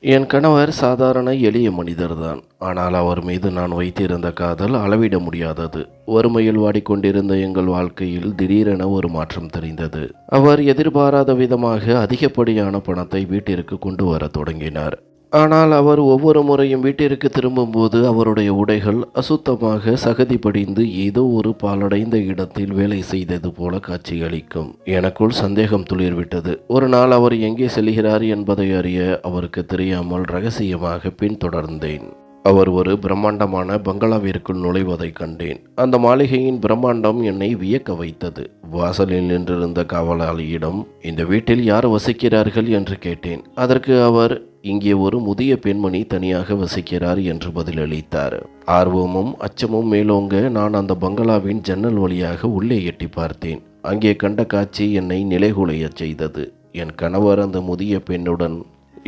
என் கணவர் சாதாரண எளிய மனிதர்தான். ஆனால் அவர் மீது நான் வைத்திருந்த காதல் அளவிட முடியாதது. வறுமையில் வாடிக்கொண்டிருந்த எங்கள் வாழ்க்கையில் திடீரென ஒரு மாற்றம் தெரிந்தது. அவர் எதிர்பாராத விதமாக அதிகப்படியான பணத்தை வீட்டிற்கு கொண்டு வரத் தொடங்கினார். ஆனால் அவர் ஒவ்வொரு முறையும் வீட்டிற்கு திரும்பும்போது அவருடைய உடைகள் அசுத்தமாக சகதி படிந்து ஏதோ ஒரு பாழடைந்த இடத்தில் வேலை செய்தது போல காட்சியளிக்கும். எனக்குள் சந்தேகம் துளிர்விட்டது. ஒரு நாள் அவர் எங்கே செல்கிறார் என்பதை அறிய அவருக்கு தெரியாமல் ரகசியமாக பின்தொடர்ந்தேன். அவர் ஒரு பிரம்மாண்டமான பங்களாவிற்குள் நுழைவதைக் கண்டேன். அந்த மாளிகையின் பிரம்மாண்டம் என்னை வியக்க வைத்தது. வாசலில் நின்றிருந்த காவலாளியிடம், இந்த வீட்டில் யார் வசிக்கிறார்கள் என்று கேட்டேன். அதற்கு அவர், இங்கே ஒரு முதிய பெண்மணி தனியாக வசிக்கிறார் என்று பதிலளித்தார். ஆர்வமும் அச்சமும் மேலோங்க நான் அந்த பங்களாவின் ஜன்னல் வழியாக உள்ளே எட்டி பார்த்தேன். அங்கே கண்ட காட்சி என்னை நிலைகுலையச் செய்தது. என் கணவர் அந்த முதிய பெண்ணுடன்.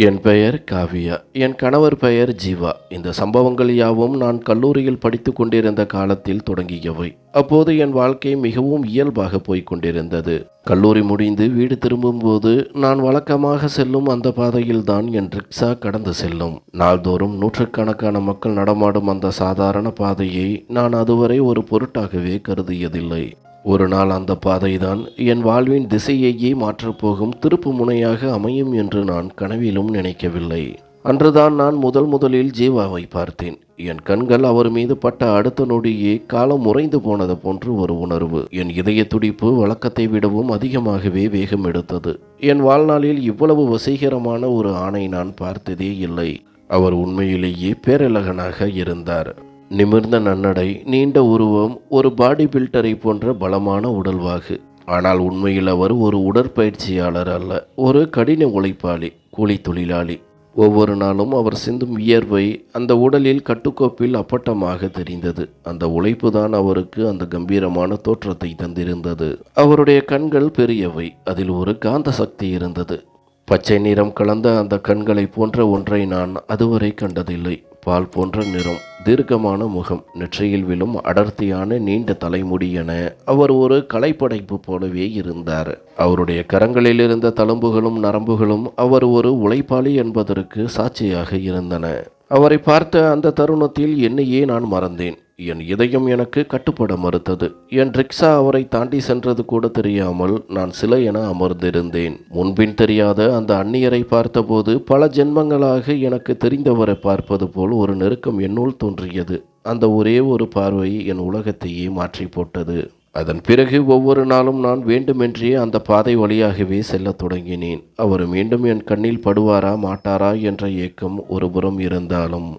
என் பெயர் காவியா, என் கணவர் பெயர் ஜீவா. இந்த சம்பவங்கள் யாவும் நான் கல்லூரியில் படித்து கொண்டிருந்த காலத்தில் தொடங்கியவை. அப்போது என் வாழ்க்கை மிகவும் இயல்பாக போய்கொண்டிருந்தது. கல்லூரி முடிந்து வீடு திரும்பும்போது நான் வழக்கமாக செல்லும் அந்த பாதையில்தான் என் ரிக்ஷா கடந்து செல்லும். நாள்தோறும் நூற்றுக்கணக்கான மக்கள் நடமாடும் அந்த சாதாரண பாதையை நான் அதுவரை ஒரு பொருட்டாகவே கருதியதில்லை. ஒரு நாள் அந்த பாதைதான் என் வாழ்வின் திசையையே மாற்றப்போகும் திருப்பு முனையாக அமையும் என்று நான் கனவிலும் நினைக்கவில்லை. அன்றுதான் நான் முதலில் ஜீவாவை பார்த்தேன். என் கண்கள் அவர் மீது பட்ட அடுத்த நொடியே காலம் உறைந்து போனது போன்று ஒரு உணர்வு. என் இதய துடிப்பு வழக்கத்தை விடவும் அதிகமாகவே வேகம் எடுத்தது. என் வாழ்நாளில் இவ்வளவு வசீகரமான ஒரு ஆணை நான் பார்த்ததே இல்லை. அவர் உண்மையிலேயே பேரழகனாக இருந்தார். நிமிர்ந்த நன்னடை, நீண்ட உருவம், ஒரு பாடி பில்டரை போன்ற பலமான உடல்வாகு. ஆனால் உண்மையில் அவர் ஒரு உடற்பயிற்சியாளர் அல்ல, ஒரு கடின உழைப்பாளி, கூலி தொழிலாளி. ஒவ்வொரு நாளும் அவர் சிந்தும் வியர்வை அந்த உடலில் கட்டுக்கோப்பில் அப்பட்டமாக தெரிந்தது. அந்த உழைப்பு தான் அவருக்கு அந்த கம்பீரமான தோற்றத்தை தந்திருந்தது. அவருடைய கண்கள் பெரியவை, அதில் ஒரு காந்த சக்தி இருந்தது. பச்சை நிறம் கலந்த அந்த கண்களை போன்ற ஒன்றை நான் அதுவரை கண்டதில்லை. பால் போன்ற நிறம், தீர்க்கமான முகம், நெற்றியில் விழும் அடர்த்தியான நீண்ட தலைமுடி என அவர் ஒரு கலைப்படைப்பு போலவே இருந்தார். அவருடைய கரங்களில் இருந்த தழும்புகளும் நரம்புகளும் அவர் ஒரு உழைப்பாளி என்பதற்கு சாட்சியாக இருந்தன. அவரை பார்த்த அந்த தருணத்தில் என்னையே நான் மறந்தேன். என் இதயம் எனக்கு கட்டுப்பட மறுத்தது. என் ரிக்ஷா அவரை தாண்டி சென்றது கூட தெரியாமல் நான் சிலை என அமர்ந்திருந்தேன். முன்பின் தெரியாத அந்த அந்நியரை பார்த்தபோது பல ஜென்மங்களாக எனக்கு தெரிந்தவரை பார்ப்பது போல் ஒரு நெருக்கம் என்னுள் தோன்றியது. அந்த ஒரே ஒரு பார்வை என் உலகத்தையே மாற்றி போட்டது. அதன் பிறகு ஒவ்வொரு நாளும் நான் வேண்டுமென்றே அந்த பாதை வழியாகவே செல்லத் தொடங்கினேன். அவர் மீண்டும் என் கண்ணில் படுவாரா மாட்டாரா என்ற ஏக்கம் ஒருபுறம் இருந்தாலும்,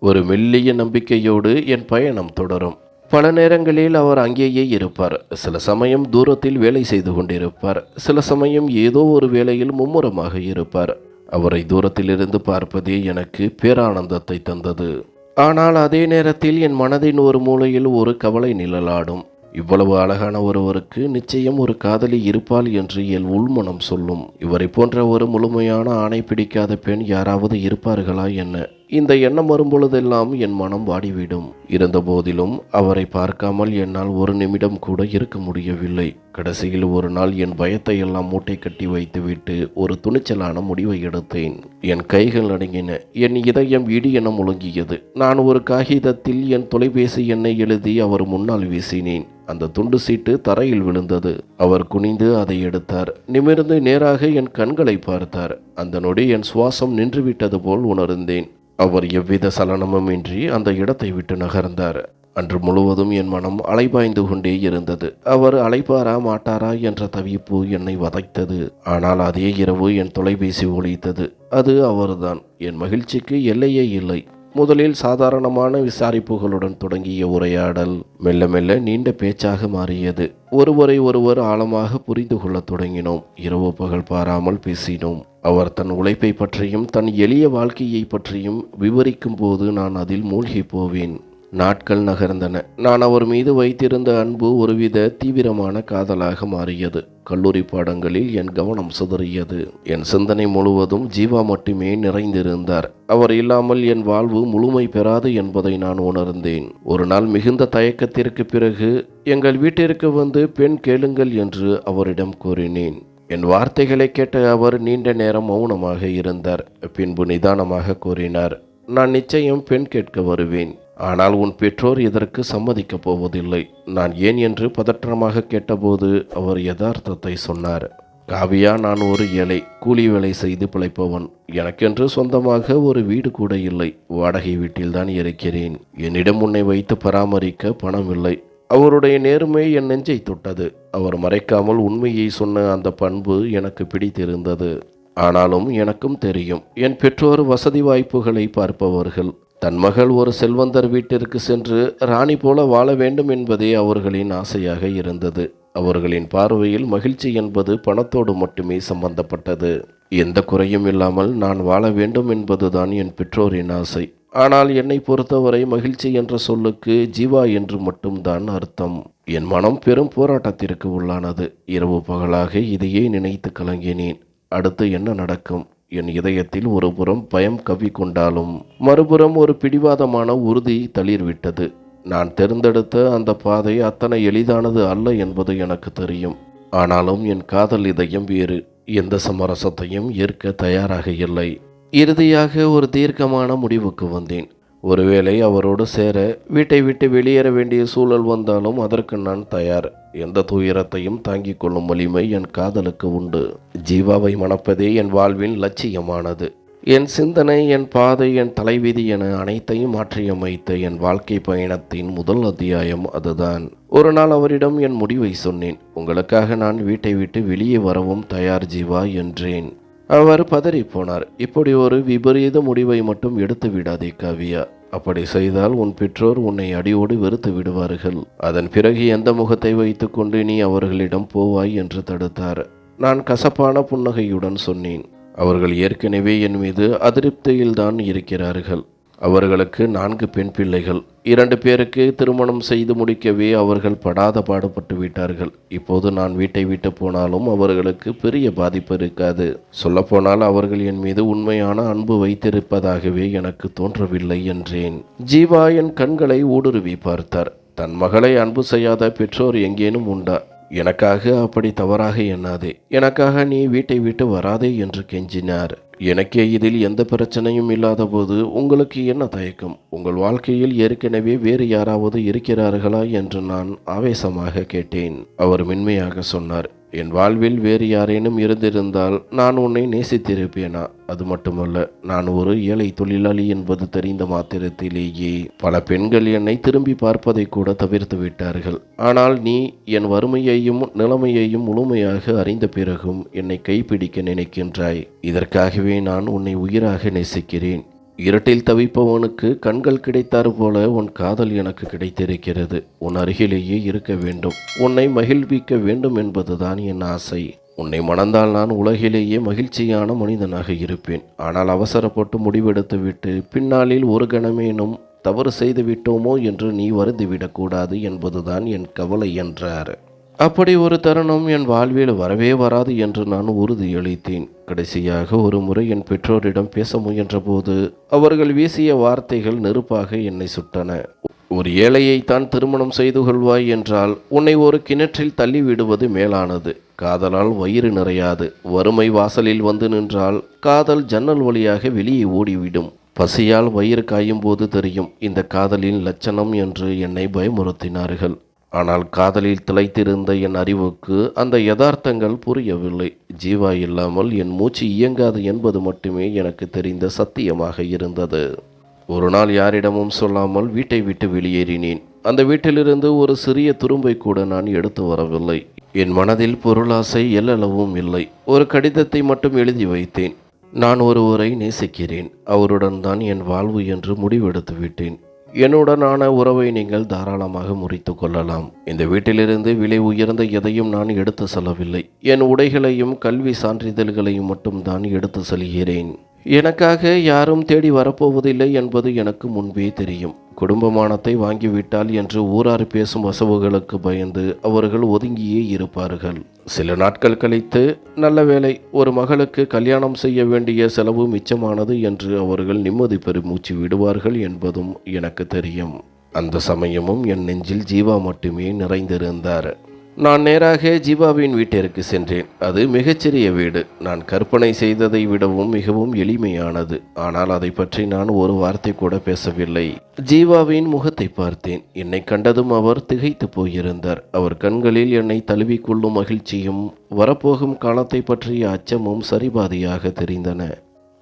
ஒரு மெல்லிய நம்பிக்கையோடு என் பயணம் தொடரும். பல நேரங்களில் அவர் அங்கேயே இருப்பார். சில சமயம் தூரத்தில் வேலை செய்து கொண்டிருப்பார். சில சமயம் ஏதோ ஒரு வேலையில் மும்முரமாக இருப்பார். அவரை தூரத்திலிருந்து பார்ப்பதே எனக்கு பேரானந்தத்தை தந்தது. ஆனால் அதே நேரத்தில் என் மனதின் ஒரு மூலையில் ஒரு கவலை நிழலாடும். இவ்வளவு அழகான ஒருவருக்கு நிச்சயம் ஒரு காதலி இருப்பாள் என்று என் உள்மனம் சொல்லும். இவரை போன்ற ஒரு முழுமையான ஆணை பிடிக்காத பெண் யாராவது இருப்பார்களா என்ன? இந்த எண்ணம் வரும்பொழுதெல்லாம் என் மனம் வாடிவிடும். இருந்தபோதிலும் அவரை பார்க்காமல் என்னால் ஒரு நிமிடம் கூட இருக்க முடியவில்லை. கடைசியில் ஒரு நாள் என் பயத்தை எல்லாம் மூட்டை கட்டி வைத்துவிட்டு ஒரு துணிச்சலான முடிவை எடுத்தேன். என் கைகள் நடுங்கின. என் இதயம் இடி என முழங்கியது. நான் ஒரு காகிதத்தில் என் தொலைபேசி எண்ணை எழுதி அவர் முன்னால் வீசினேன். அந்த துண்டு சீட்டு தரையில் விழுந்தது. அவர் குனிந்து அதை எடுத்தார். நிமிர்ந்து நேராக என் கண்களை பார்த்தார். அந்த நொடி என் சுவாசம் நின்றுவிட்டது போல் உணர்ந்தேன். அவர் எவ்வித சலனமும் இன்றி அந்த இடத்தை விட்டு நகர்ந்தார். அன்று முழுவதும் என் மனம் அலைபாய்ந்து கொண்டே இருந்தது. அவர் அழைப்பாரா மாட்டாரா என்ற தவிப்பு என்னை வதைத்தது. ஆனால் அதே இரவு என் தொலைபேசி ஒலித்தது. அது அவர்தான். என் மகிழ்ச்சிக்கு எல்லையே இல்லை. முதலில் சாதாரணமான விசாரிப்புகளுடன் தொடங்கிய உரையாடல் மெல்ல மெல்ல நீண்ட பேச்சாக மாறியது. ஒருவரை ஒருவர் ஆழமாக புரிந்து கொள்ளத் தொடங்கினோம். இரவு பகல் பாராமல் பேசினோம். அவர் தன் உழைப்பை பற்றியும் தன் எளிய வாழ்க்கையை பற்றியும் விவரிக்கும் போது நான் அதில் மூழ்கி போவேன். நாட்கள் நகர்ந்தன. நான் அவர் மீது வைத்திருந்த அன்பு ஒருவித தீவிரமான காதலாக மாறியது. கல்லூரி பாடங்களில் என் கவனம் சிதறியது. என் சிந்தனை முழுவதும் ஜீவா மட்டுமே நிறைந்திருந்தார். அவர் இல்லாமல் என் வாழ்வு முழுமை பெறாது என்பதை நான் உணர்ந்தேன். ஒரு நாள் மிகுந்த தயக்கத்திற்கு பிறகு எங்கள் வீட்டிற்கு வந்து பெண் கேளுங்கள் என்று அவரிடம் கூறினேன். என் வார்த்தைகளை கேட்ட அவர் நீண்ட நேரம் மௌனமாக இருந்தார். பின்பு நிதானமாக கூறினார், நான் நிச்சயம் பெண் கேட்க வருவேன். ஆனால் உன் பெற்றோர் இதற்கு சம்மதிக்கப் போவதில்லை. நான் ஏன் என்று பதற்றமாக கேட்டபோது அவர் யதார்த்தத்தை சொன்னார். காவியா, நான் ஒரு ஏழை, கூலி வேலை செய்து பிழைப்பவன். எனக்கென்று சொந்தமாக ஒரு வீடு கூட இல்லை. வாடகை வீட்டில்தான் இருக்கிறேன். என்னிடம் உன்னை வைத்து பராமரிக்க பணம் இல்லை. அவருடைய நேர்மை என் நெஞ்சை தொட்டது. அவர் மறைக்காமல் உண்மையை சொன்ன அந்த பண்பு எனக்கு பிடித்திருந்தது. ஆனாலும் எனக்கும் தெரியும், என் பெற்றோர் வசதி வாய்ப்புகளை பார்ப்பவர்கள். தன் மகள் ஒரு செல்வந்தர் வீட்டிற்கு சென்று ராணி போல வாழ வேண்டும் என்பதே அவர்களின் ஆசையாக இருந்தது. அவர்களின் பார்வையில் மகிழ்ச்சி என்பது பணத்தோடு மட்டுமே சம்பந்தப்பட்டது. எந்த குறையும் இல்லாமல் நான் வாழ வேண்டும் என்பதுதான் என் பெற்றோரின் ஆசை. ஆனால் என்னை பொறுத்தவரை மகிழ்ச்சி என்ற சொல்லுக்கு ஜீவா என்று மட்டும்தான் அர்த்தம். என் மனம் பெரும் போராட்டத்திற்கு உள்ளானது. இரவு பகலாக இதையே நினைத்து கலங்கினேன். அடுத்து என்ன நடக்கும்? என் இதயத்தில் ஒரு புறம் பயம் கவ்விக்கொண்டாலும் மறுபுறம் ஒரு பிடிவாதமான உறுதி தளிர்விட்டது. நான் தேர்ந்தெடுத்த அந்த பாதை அத்தனை எளிதானது அல்ல என்பது எனக்கு தெரியும். ஆனாலும் என் காதல் இதயம் வேறு எந்த சமரசத்தையும் ஏற்க தயாராக இல்லை. இறுதியாக ஒரு தீர்க்கமான முடிவுக்கு வந்தேன். ஒருவேளை அவரோடு சேர வீட்டை விட்டு வெளியேற வேண்டிய சூழல் வந்தாலும் அதற்கு நான் தயார். எந்த துயரத்தையும் தாங்கிக் கொள்ளும் வலிமை என் காதலுக்கு உண்டு. ஜீவாவை மணப்பதே என் வாழ்வின் லட்சியமானது. என் சிந்தனை, என் பாதை, என் தலைவிதி என அனைத்தையும் மாற்றியமைத்த என் வாழ்க்கை பயணத்தின் முதல் அத்தியாயம் அதுதான். ஒரு நாள் அவரிடம் என் முடிவை சொன்னேன். உங்களுக்காக நான் வீட்டை விட்டு வெளியே வரவும் தயார் ஜீவா என்றேன். அவர் பதறி போனார். இப்படி ஒரு விபரீத முடிவை மட்டும் எடுத்து விடாதே காவியா. அப்படி செய்தால் உன் பெற்றோர் உன்னை அடியோடு வெறுத்து விடுவார்கள். அதன் பிறகு எந்த முகத்தை வைத்துக்கொண்டு நீ அவர்களிடம் போவாய் என்று தடுத்தார். நான் கசப்பான புன்னகையுடன் சொன்னேன், அவர்கள் ஏற்கனவே என் மீது அதிருப்தியில்தான் இருக்கிறார்கள். அவர்களுக்கு 4 பெண் பிள்ளைகள். 2 பேருக்கு திருமணம் செய்து முடிக்கவே அவர்கள் படாத பாடுபட்டு விட்டார்கள். இப்போது நான் வீட்டை விட்டு போனாலும் அவர்களுக்கு பெரிய பாதிப்பு இருக்காது. சொல்லப்போனால் அவர்கள் என் மீது உண்மையான அன்பு வைத்திருப்பதாகவே எனக்கு தோன்றவில்லை என்றேன். ஜீவா என் கண்களை ஊடுருவி பார்த்தார். தன் மகளை அன்பு செய்யாத பெற்றோர் எங்கேனும் உண்டா? எனக்காக அப்படி தவறாக எண்ணாதே. எனக்காக நீ வீட்டை விட்டு வராதே என்று கெஞ்சினார். எனக்கே இதில் எந்த பிரச்சனையும் இல்லாத போது உங்களுக்கு என்ன தயக்கம்? உங்கள் வாழ்க்கையில் ஏற்கனவே வேறு யாராவது இருக்கிறார்களா என்று நான் ஆவேசமாக கேட்டேன். அவர் மென்மையாக சொன்னார், என் வாழ்வில் வேறு யாரேனும் இருந்திருந்தால் நான் உன்னை நேசித்திருப்பேனா? அது மட்டுமல்ல, நான் ஒரு ஏழை தொழிலாளி என்பது தெரிந்த மாத்திரத்திலேயே பல பெண்கள் என்னை திரும்பி பார்ப்பதை கூட தவிர்த்து விட்டார்கள். ஆனால் நீ என் வறுமையையும் நிலைமையையும் முழுமையாக அறிந்த பிறகும் என்னை கைப்பிடிக்க நினைக்கின்றாய். இதற்காகவே நான் உன்னை உயிராக நேசிக்கிறேன். இருட்டில் தவிப்பவனுக்கு கண்கள் கிடைத்தாறு போல உன் காதல் எனக்கு கிடைத்திருக்கிறது. உன் அருகிலேயே இருக்க வேண்டும், உன்னை மகிழ்விக்க வேண்டும் என்பதுதான் என் ஆசை. உன்னை மணந்தால் நான் உலகிலேயே மகிழ்ச்சியான மனிதனாக இருப்பேன். ஆனால் அவசரப்பட்டு முடிவெடுத்துவிட்டு பின்னாளில் ஒரு கணமேனும் தவறு செய்து விட்டோமோ என்று நீ வருந்திவிடக்கூடாது என்பதுதான் என் கவலை என்றார். அப்படி ஒரு தருணம் என் வாழ்வில் வரவே வராது என்று நான் உறுதியளித்தேன். கடைசியாக ஒரு முறை என் பெற்றோரிடம் பேச முயன்றபோது அவர்கள் வீசிய வார்த்தைகள் நெருப்பாக என்னை சுட்டன. ஒரு ஏழையைத்தான் திருமணம் செய்து கொள்வாய் என்றால் உன்னை ஒரு கிணற்றில் தள்ளி விடுவது மேலானது. காதலால் வயிறு நிறையாது. வறுமை வாசலில் வந்து நின்றால் காதல் ஜன்னல் வழியாக வெளியே ஓடிவிடும். பசியால் வயிறு காயும் போது தெரியும் இந்த காதலின் லட்சணம் என்று என்னை பயமுறுத்தினார்கள். ஆனால் காதலில் திளைத்திருந்த என் அறிவுக்கு அந்த யதார்த்தங்கள் புரியவில்லை. ஜீவா இல்லாமல் என் மூச்சு இயங்காது என்பது மட்டுமே எனக்கு தெரிந்த சத்தியமாக இருந்தது. ஒரு நாள் யாரிடமும் சொல்லாமல் வீட்டை விட்டு வெளியேறினேன். அந்த வீட்டிலிருந்து ஒரு சிறிய துரும்பை கூட நான் எடுத்து வரவில்லை. என் மனதில் பொருளாசை எல்லளவும் இல்லை. ஒரு கடிதத்தை மட்டும் எழுதி வைத்தேன். நான் ஒருவரை நேசிக்கிறேன், அவருடன் தான் என் வாழ்வு என்று முடிவெடுத்து விட்டேன். என்னுடனான உறவை நீங்கள் தாராளமாக முறித்து கொள்ளலாம். இந்த வீட்டிலிருந்து விலை உயர்ந்த எதையும் நான் எடுத்து செல்லவில்லை. என் உடைகளையும் கல்வி சான்றிதழ்களையும் மட்டும்தான் எடுத்து செல்கிறேன். எனக்காக யாரும் தேடி வரப்போவதில்லை என்பது எனக்கு முன்பே தெரியும். குடும்பமானத்தை வாங்கிவிட்டால் என்று ஊரார் பேசும் வசவுகளுக்கு பயந்து அவர்கள் ஒதுங்கியே இருப்பார்கள். சில நாட்கள் கழித்து, நல்ல வேளை, ஒரு மகளுக்கு கல்யாணம் செய்ய வேண்டிய செலவு மிச்சமானது என்று அவர்கள் நிம்மதி பெருமூச்சு விடுவார்கள் என்பதும் எனக்கு தெரியும். அந்த சமயமும் என் நெஞ்சில் ஜீவா மட்டுமே நிறைந்திருந்தார். நான் நேராக ஜீவாவின் வீட்டிற்கு சென்றேன். அது மிகச்சிறிய வீடு. நான் கற்பனை செய்ததை விடவும் மிகவும் எளிமையானது. ஆனால் அதை பற்றி நான் ஒரு வார்த்தை கூட பேசவில்லை. ஜீவாவின் முகத்தை பார்த்தேன். என்னை கண்டதும் அவர் திகைத்து போயிருந்தார். அவர் கண்களில் என்னை தழுவிக்கொள்ளும் மகிழ்ச்சியும் வரப்போகும் காலத்தை பற்றிய அச்சமும் சரிபாதியாக தெரிந்தன.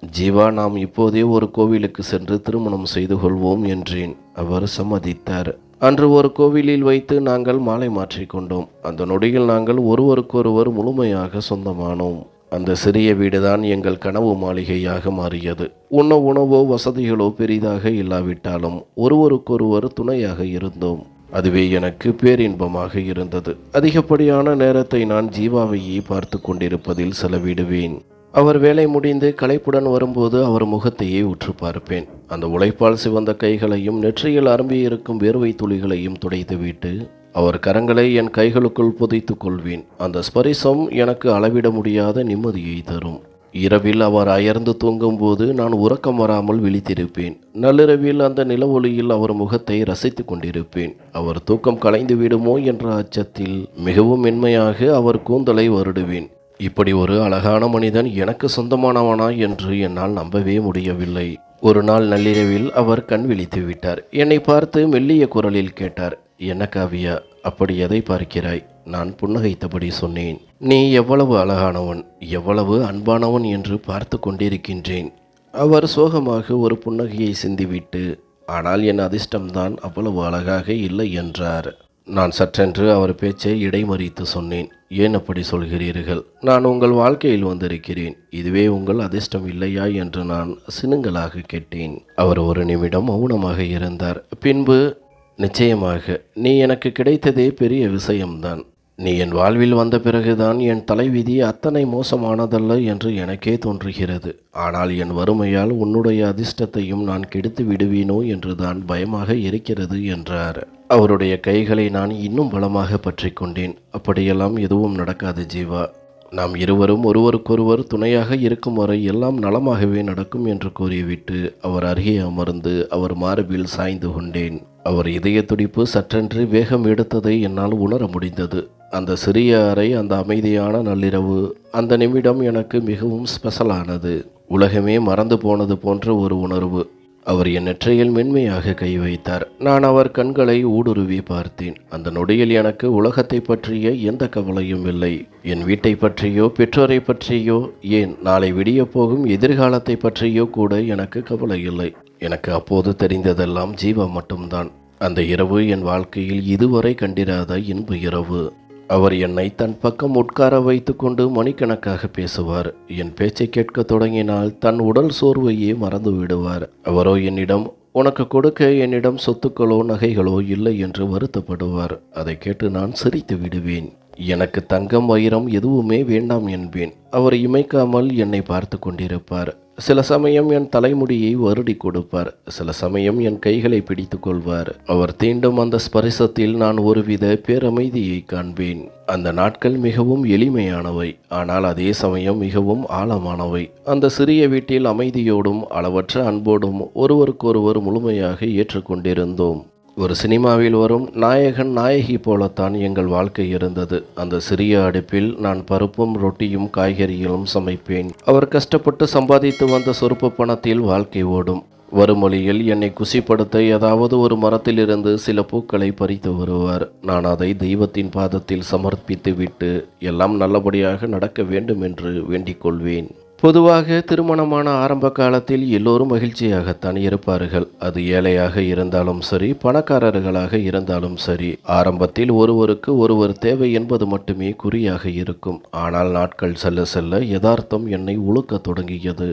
ஜீவா, நாம் இப்போதே ஒரு கோவிலுக்கு சென்று திருமணம் செய்து கொள்வோம் என்றேன். அவர் சம்மதித்தார். அன்று ஒரு கோவிலில் வைத்து நாங்கள் மாலை மாற்றிக்கொண்டோம். அந்த நொடியில் நாங்கள் ஒருவருக்கொருவர் முழுமையாக சொந்தமானோம். அந்த சிறிய வீடுதான் எங்கள் கனவு மாளிகையாக மாறியது. உணவோ வசதிகளோ பெரிதாக இல்லாவிட்டாலும் ஒருவருக்கொருவர் துணையாக இருந்தோம். அதுவே எனக்கு பேரின்பமாக இருந்தது. அதிகப்படியான நேரத்தை நான் ஜீவாவையே பார்த்து கொண்டிருப்பதில் செலவிடுவேன். அவர் வேலை முடிந்து களைப்புடன் வரும்போது அவர் முகத்தையே உற்று பார்ப்பேன். அந்த உழைப்பால் சிவந்த கைகளையும் நெற்றியில் அரும்பியிருக்கும் வேர்வை துளிகளையும் துடைத்துவிட்டு அவர் கரங்களை என் கைகளுக்குள் புதைத்து கொள்வேன். அந்த ஸ்பரிசம் எனக்கு அளவிட முடியாத நிம்மதியை தரும். இரவில் அவர் அயர்ந்து தூங்கும்போது நான் உறக்கம் வராமல் விழித்திருப்பேன். நள்ளிரவில் அந்த நிலவொளியில் அவர் முகத்தை ரசித்து கொண்டிருப்பேன். அவர் தூக்கம் கலைந்து விடுமோ என்ற அச்சத்தில் மிகவும் மென்மையாக அவர் கூந்தலை வருடுவேன். இப்படி ஒரு அழகான மனிதன் எனக்கு சொந்தமானவனா என்று என்னால் நம்பவே முடியவில்லை. ஒரு நாள் நள்ளிரவில் அவர் கண் விழித்து விட்டார். என்னை பார்த்து மெல்லிய குரலில் கேட்டார், என்ன காவியா, அப்படி எதை பார்க்கிறாய்? நான் புன்னகைத்தபடி சொன்னேன், நீ எவ்வளவு அழகானவன், எவ்வளவு அன்பானவன் என்று பார்த்து கொண்டிருக்கின்றேன். அவர் சோகமாக ஒரு புன்னகையை சிந்திவிட்டு, ஆனால் என் அதிர்ஷ்டம்தான் அவ்வளவு அழகாக இல்லை என்றார். நான் சற்றென்று அவர் பேச்சை இடைமறித்து சொன்னேன், ஏன் அப்படி சொல்கிறீர்கள்? நான் உங்கள் வாழ்க்கையில் வந்திருக்கிறேன். இதுவே உங்கள் அதிர்ஷ்டம் இல்லையா என்று நான் சினுங்கலாக கேட்டேன். அவர் ஒரு நிமிடம் மௌனமாக இருந்தார். பின்பு, நிச்சயமாக நீ எனக்கு கிடைத்ததே பெரிய விஷயம்தான். நீ என் வாழ்வில் வந்த பிறகுதான் என் தலைவிதி அத்தனை மோசமானதல்ல என்று எனக்கே தோன்றுகிறது. ஆனால் என் வறுமையால் உன்னுடைய அதிர்ஷ்டத்தையும் நான் கெடுத்து விடுவேனோ என்றுதான் பயமாக இருக்கிறது என்றார். அவருடைய கைகளை நான் இன்னும் பலமாக பற்றி கொண்டேன். அப்படியெல்லாம் எதுவும் நடக்காது ஜீவா. நாம் இருவரும் ஒருவருக்கொருவர் துணையாக இருக்கும் வரை எல்லாம் நலமாகவே நடக்கும் என்று கூறிவிட்டு அவர் அருகே அமர்ந்து அவர் மார்பில் சாய்ந்து கொண்டேன். அவர் இதய துடிப்பு சற்றென்று வேகம் எடுத்ததை என்னால் உணர முடிந்தது. அந்த சிறிய அறை, அந்த அமைதியான நள்ளிரவு, அந்த நிமிடம் எனக்கு மிகவும் ஸ்பெஷலானது. உலகமே மறந்து போனது போன்ற ஒரு உணர்வு. அவர் என் நெற்றியில் மென்மையாக கை வைத்தார். நான் அவர் கண்களை ஊடுருவி பார்த்தேன். அந்த நொடியில் எனக்கு உலகத்தை பற்றிய எந்த கவலையும் இல்லை. என் வீட்டை பற்றியோ பெற்றோரை பற்றியோ, ஏன் நாளை விடிய போகும் எதிர்காலத்தை பற்றியோ கூட எனக்கு கவலை இல்லை. எனக்கு அப்போது தெரிந்ததெல்லாம் ஜீவா மட்டும்தான். அந்த இரவு என் வாழ்க்கையில் இதுவரை கண்டிராத இன்ப இரவு. அவர் என்னை தன் பக்கம் உட்கார வைத்து கொண்டு மணிக்கணக்காக பேசுவார். என் பேச்சை கேட்க தொடங்கினால் தன் உடல் சோர்வையே மறந்து விடுவார். அவரோ என்னிடம், உனக்கு கொடுக்க என்னிடம் சொத்துக்களோ நகைகளோ இல்லை என்று வருத்தப்படுவார். அதை கேட்டு நான் சிரித்து விடுவேன். எனக்கு தங்கம் வைரம் எதுவுமே வேண்டாம் என்பேன். அவர் இமைக்காமல் என்னை பார்த்து கொண்டிருப்பார். சில சமயம் என் தலைமுடியை வருடி கொடுப்பார். சில சமயம் என் கைகளை பிடித்து கொள்வார். அவர் தீண்டும் அந்த ஸ்பரிசத்தில் நான் ஒருவித பேரமைதியை காண்பேன். அந்த நாட்கள் மிகவும் எளிமையானவை, ஆனால் அதே சமயம் மிகவும் ஆழமானவை. அந்த சிறிய வீட்டில் அமைதியோடும் அளவற்ற அன்போடும் ஒருவருக்கொருவர் முழுமையாக ஏற்றுக்கொண்டிருந்தோம். ஒரு சினிமாவில் வரும் நாயகன் நாயகி போலத்தான் எங்கள் வாழ்க்கை இருந்தது. அந்த சிறிய அடுப்பில் நான் பருப்பும் ரொட்டியும் காய்கறிகளும் சமைப்பேன். அவர் கஷ்டப்பட்டு சம்பாதித்து வந்த சொற்ப பணத்தில் வாழ்க்கை ஓடும். வறுமொழியில் என்னை குசிப்படுத்த ஏதாவது ஒரு மரத்திலிருந்து சில பூக்களை பறித்து வருவார். நான் அதை தெய்வத்தின் பாதத்தில் சமர்ப்பித்து விட்டு எல்லாம் நல்லபடியாக நடக்க வேண்டும் என்று வேண்டிக் கொள்வேன். பொதுவாக திருமணமான ஆரம்ப காலத்தில் எல்லோரும் மகிழ்ச்சியாகத்தான் இருப்பார்கள். அது ஏழையாக இருந்தாலும் சரி, பணக்காரர்களாக இருந்தாலும் சரி. ஆரம்பத்தில் ஒருவருக்கு ஒருவர் தேவை என்பது மட்டுமே குறியாக இருக்கும். ஆனால் நாட்கள் செல்ல செல்ல யதார்த்தம் என்னை உழுக்க தொடங்கியது.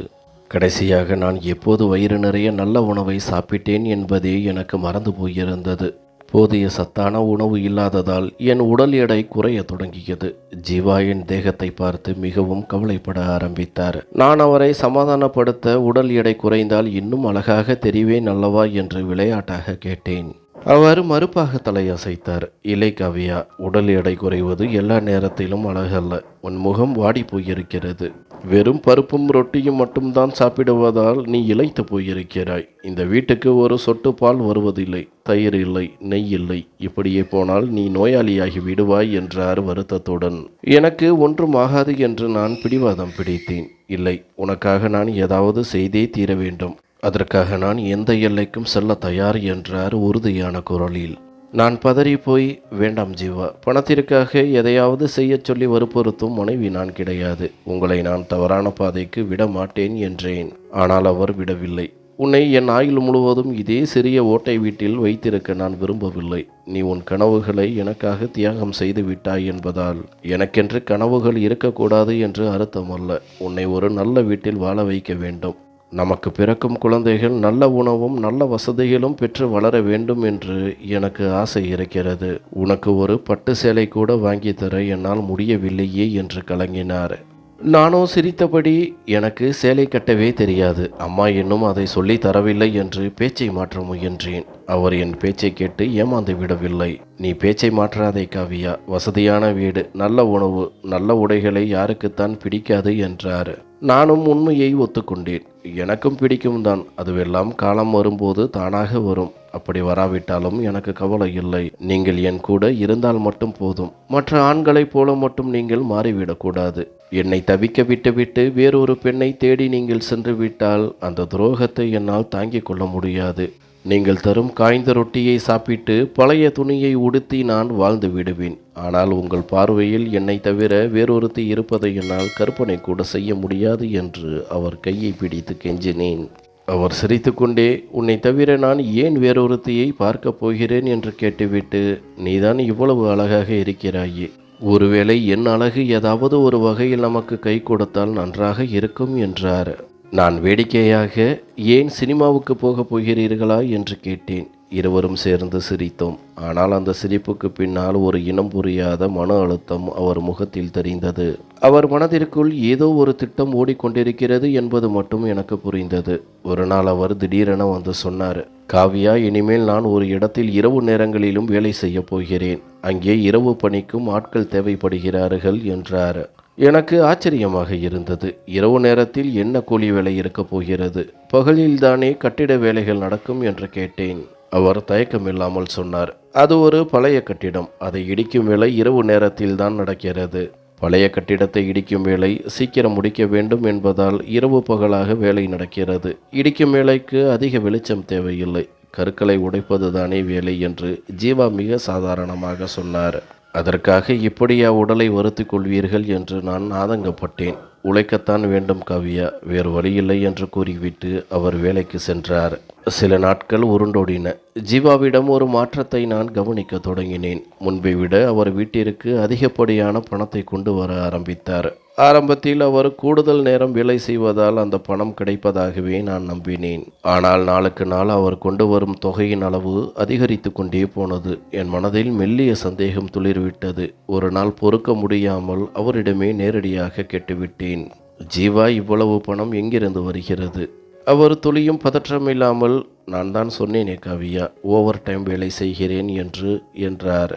கடைசியாக நான் எப்போது வயிறு நிறைய நல்ல உணவை சாப்பிட்டேன் என்பதே எனக்கு மறந்து போயிருந்தது. போதிய சத்தான உணவு இல்லாததால் என் உடல் எடை குறைய தொடங்கியது. ஜீவா என் தேகத்தை பார்த்து மிகவும் கவலைப்பட ஆரம்பித்தார். நான் அவரை சமாதானப்படுத்த, உடல் எடை குறைந்தால் இன்னும் அழகாக தெரிவேன் அல்லவா என்று விளையாட்டாக கேட்டேன். அவர் மறுப்பாக தலையசைத்தார். இல்லை காவியா, உடல் எடை குறைவது எல்லா நேரத்திலும் அழகல்ல. உன் முகம் வாடி போயிருக்கிறது. வெறும் பருப்பும் ரொட்டியும் மட்டும்தான் சாப்பிடுவதால் நீ இளைத்து போயிருக்கிறாய். இந்த வீட்டுக்கு ஒரு சொட்டு பால் வருவதில்லை, தயிர் இல்லை, நெய் இல்லை. இப்படியே போனால் நீ நோயாளியாகி விடுவாய் என்றார் வருத்தத்துடன். எனக்கு ஒன்றும் ஆகாது என்று நான் பிடிவாதம் பிடித்தேன். இல்லை, உனக்காக நான் ஏதாவது செய்தே தீர வேண்டும். அதற்காக நான் எந்த எல்லைக்கும் செல்ல தயார் என்றார் உறுதியான குரலில். நான் பதறி போய், வேண்டாம் ஜீவா, பணத்திற்காக எதையாவது செய்யச் சொல்லி வற்புறுத்தும் மனைவி நான் கிடையாது. உங்களை நான் தவறான பாதைக்கு விட மாட்டேன் என்றேன். ஆனால் அவர் விடவில்லை. உன்னை என் ஆயுள் முழுவதும் இதே சிறிய ஓட்டை வீட்டில் வைத்திருக்க நான் விரும்பவில்லை. நீ உன் கனவுகளை எனக்காக தியாகம் செய்து விட்டாய் என்பதால் எனக்கென்று கனவுகள் இருக்கக்கூடாது என்று அர்த்தமல்ல. உன்னை ஒரு நல்ல வீட்டில் வாழ வைக்க வேண்டும். நமக்கு பிறக்கும் குழந்தைகள் நல்ல உணவும் நல்ல வசதிகளும் பெற்று வளர வேண்டும் என்று எனக்கு ஆசை இருக்கிறது. உனக்கு ஒரு பட்டு சேலை கூட வாங்கி தர என்னால் முடியவில்லையே என்று கலங்கினார். நானோ சிரித்தபடி, எனக்கு சேலை கட்டவே தெரியாது. அம்மா இன்னும் அதை சொல்லி தரவில்லை என்று பேச்சை மாற்ற முயன்றேன். அவர் என் பேச்சை கேட்டு ஏமாந்து விடவில்லை. நீ பேச்சை மாற்றாதே காவியா. வசதியான வீடு, நல்ல உணவு, நல்ல உடைகளை யாருக்குத்தான் பிடிக்காது என்றார். நானும் உண்மையை ஒத்துக்கொண்டேன். எனக்கும் பிடிக்கும் தான். அதுவெல்லாம் காலம் வரும்போது தானாக வரும். அப்படி வராவிட்டாலும் எனக்கு கவலை இல்லை. நீங்கள் என் கூட இருந்தால் மட்டும் போதும். மற்ற ஆண்களைப் போல மட்டும் நீங்கள் மாறிவிடக்கூடாது. என்னை தவிக்க விட்டுவிட்டு வேறொரு பெண்ணை தேடி நீங்கள் சென்று விட்டால் அந்த துரோகத்தை என்னால் தாங்கிக் கொள்ள முடியாது. நீங்கள் தரும் காய்ந்த ரொட்டியை சாப்பிட்டு பழைய துணியை உடுத்தி நான் வாழ்ந்து விடுவேன். ஆனால் உங்கள் பார்வையில் என்னை தவிர வேறொருத்தி இருப்பதை என்னால் கற்பனை கூட செய்ய முடியாது என்று அவர் கையை பிடித்து கெஞ்சினேன். அவர் சிரித்துக்கொண்டே, உன்னை தவிர நான் ஏன் வேறொருத்தியை பார்க்கப் போகிறேன் என்று கேட்டுவிட்டு, நீதான் இவ்வளவு அழகாக இருக்கிறாயே. ஒருவேளை என் அழகு ஏதாவது ஒரு வகையில் நமக்கு கை கொடுத்தால் நன்றாக இருக்கும் என்றார். நான் வேடிக்கையாக, ஏன் சினிமாவுக்கு போகப் போகிறீர்களா என்று கேட்டேன். இருவரும் சேர்ந்து சிரித்தோம். ஆனால் அந்த சிரிப்புக்கு பின்னால் ஒரு இனம் புரியாத மன அழுத்தம் அவர் முகத்தில் தெரிந்தது. அவர் மனதிற்குள் ஏதோ ஒரு திட்டம் ஓடிக்கொண்டிருக்கிறது என்பது மட்டும் எனக்கு புரிந்தது. ஒரு நாள் அவர் திடீரென வந்து சொன்னார், காவியா, இனிமேல் நான் ஒரு இடத்தில் இரவு நேரங்களிலும் வேலை செய்ய போகிறேன். அங்கே இரவு பணிக்கும் ஆட்கள் தேவைப்படுகிறார்கள் என்றார். எனக்கு ஆச்சரியமாக இருந்தது. இரவு நேரத்தில் என்ன கூலி வேலை இருக்கப் போகிறது? பகலில்தானே கட்டிட வேலைகள் நடக்கும் என்று கேட்டேன். அவர் தயக்கமில்லாமல் சொன்னார், அது ஒரு பழைய கட்டிடம். அதை இடிக்கும் வேலை இரவு நேரத்தில் தான் நடக்கிறது. பழைய கட்டிடத்தை இடிக்கும் வேலை சீக்கிரம் முடிக்க வேண்டும் என்பதால் இரவு பகலாக வேலை நடக்கிறது. இடிக்கும் வேலைக்கு அதிக வெளிச்சம் தேவையில்லை. கற்களை உடைப்பது தானே வேலை என்று ஜீவா மிக சாதாரணமாக சொன்னார். அதற்காக இப்படியா உடலை வருத்திக் கொள்வீர்கள் என்று நான் ஆதங்கப்பட்டேன். உழைக்கத்தான் வேண்டும் காவியா, வேறு வழியில்லை என்று கூறிவிட்டு அவர் வேலைக்கு சென்றார். சில நாட்கள் உருண்டோடின. ஜீவாவிடம் ஒரு மாற்றத்தை நான் கவனிக்க தொடங்கினேன். முன்பை விட அவர் வீட்டிற்கு அதிகப்படியான பணத்தை கொண்டு வர ஆரம்பித்தார். ஆரம்பத்தில் அவர் கூடுதல் நேரம் வேலை செய்வதால் அந்த பணம் கிடைப்பதாகவே நான் நம்பினேன். ஆனால் நாளுக்கு நாள் அவர் கொண்டு வரும் தொகையின் அளவு அதிகரித்து கொண்டே போனது. என் மனதில் மெல்லிய சந்தேகம் துளிர்விட்டது. ஒரு நாள் பொறுக்க முடியாமல் அவரிடமே நேரடியாக கேட்டுவிட்டேன், ஜீவா, இவ்வளவு பணம் எங்கிருந்து வருகிறது? அவர் துளியும் பதற்றமில்லாமல், நான் தான் சொன்னேனே காவியா, ஓவர் டைம் வேலை செய்கிறேன் என்றார்.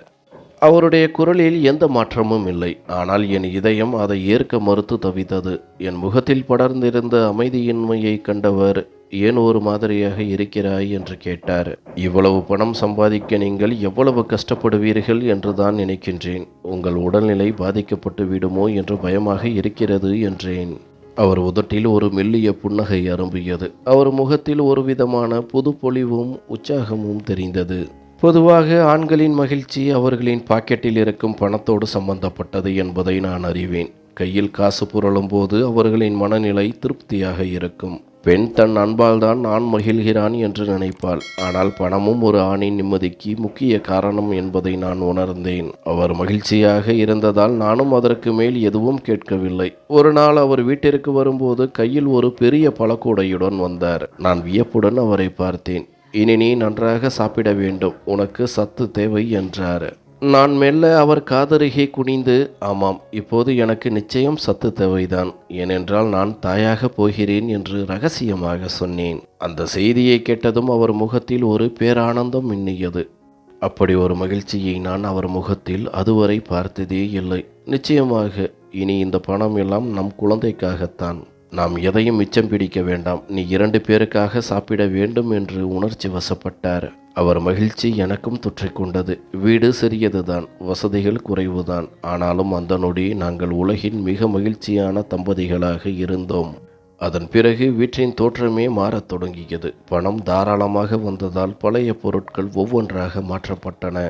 அவருடைய குரலில் எந்த மாற்றமும் இல்லை. ஆனால் என் இதயம் அதை ஏற்க மறுத்து தவித்தது. என் முகத்தில் படர்ந்திருந்த அமைதியின்மையை கண்டவர், ஏன் ஒரு மாதிரியாக இருக்கிறாய் என்று கேட்டார். இவ்வளவு பணம் சம்பாதிக்க நீங்கள் எவ்வளவு கஷ்டப்படுவீர்கள் என்று தான் நினைக்கின்றேன். உங்கள் உடல்நிலை பாதிக்கப்பட்டு விடுமோ என்று பயமாக இருக்கிறது என்றேன். அவர் உதட்டில் ஒரு மெல்லிய புன்னகை அரும்பியது. அவர் முகத்தில் ஒரு விதமான புது பொலிவும் உற்சாகமும் தெரிந்தது. பொதுவாக ஆண்களின் மகிழ்ச்சி அவர்களின் பாக்கெட்டில் இருக்கும் பணத்தோடு சம்பந்தப்பட்டது என்பதை நான் அறிவேன். கையில் காசு புரளும் போது அவர்களின் மனநிலை திருப்தியாக இருக்கும். பெண் தன் அன்பால் தான் ஆண் மகிழ்கிறான் என்று நினைப்பாள். ஆனால் பணமும் ஒரு ஆணின் நிம்மதிக்கு முக்கிய காரணம் என்பதை நான் உணர்ந்தேன். அவர் மகிழ்ச்சியாக இருந்ததால் நானும் அதற்கு மேல் எதுவும் கேட்கவில்லை. ஒரு நாள் அவர் வீட்டிற்கு வரும்போது கையில் ஒரு பெரிய பழக்கூடையுடன் வந்தார். நான் வியப்புடன் அவரை பார்த்தேன். இனி நீ நன்றாக சாப்பிட வேண்டும், உனக்கு சத்து தேவை என்றார். நான் மெல்ல அவர் காதருகே குனிந்து, ஆமாம், இப்போது எனக்கு நிச்சயம் சத்து தேவைதான். ஏனென்றால் நான் தாயாக போகிறேன் என்று ரகசியமாக சொன்னேன். அந்த செய்தியை கேட்டதும் அவர் முகத்தில் ஒரு பேரானந்தம் மின்னியது. அப்படி ஒரு மகிழ்ச்சியை நான் அவர் முகத்தில் அதுவரை பார்த்ததே இல்லை. நிச்சயமாக இனி இந்த பணம் எல்லாம் நம் குழந்தைக்காகத்தான். நாம் எதையும் மிச்சம் பிடிக்க வேண்டாம், நீ 2 பேருக்காக சாப்பிட வேண்டும் என்று உணர்ச்சி வசப்பட்டார். அவர் மகிழ்ச்சி எனக்கும் தொற்றிக்கொண்டது. வீடு சிறியதுதான், வசதிகள் குறைவுதான். ஆனாலும் அந்த நொடி நாங்கள் உலகின் மிக மகிழ்ச்சியான தம்பதிகளாக இருந்தோம். அதன் பிறகு வீட்டின் தோற்றமே மாறத் தொடங்கியது. பணம் தாராளமாக வந்ததால் பழைய பொருட்கள் ஒவ்வொன்றாக மாற்றப்பட்டன.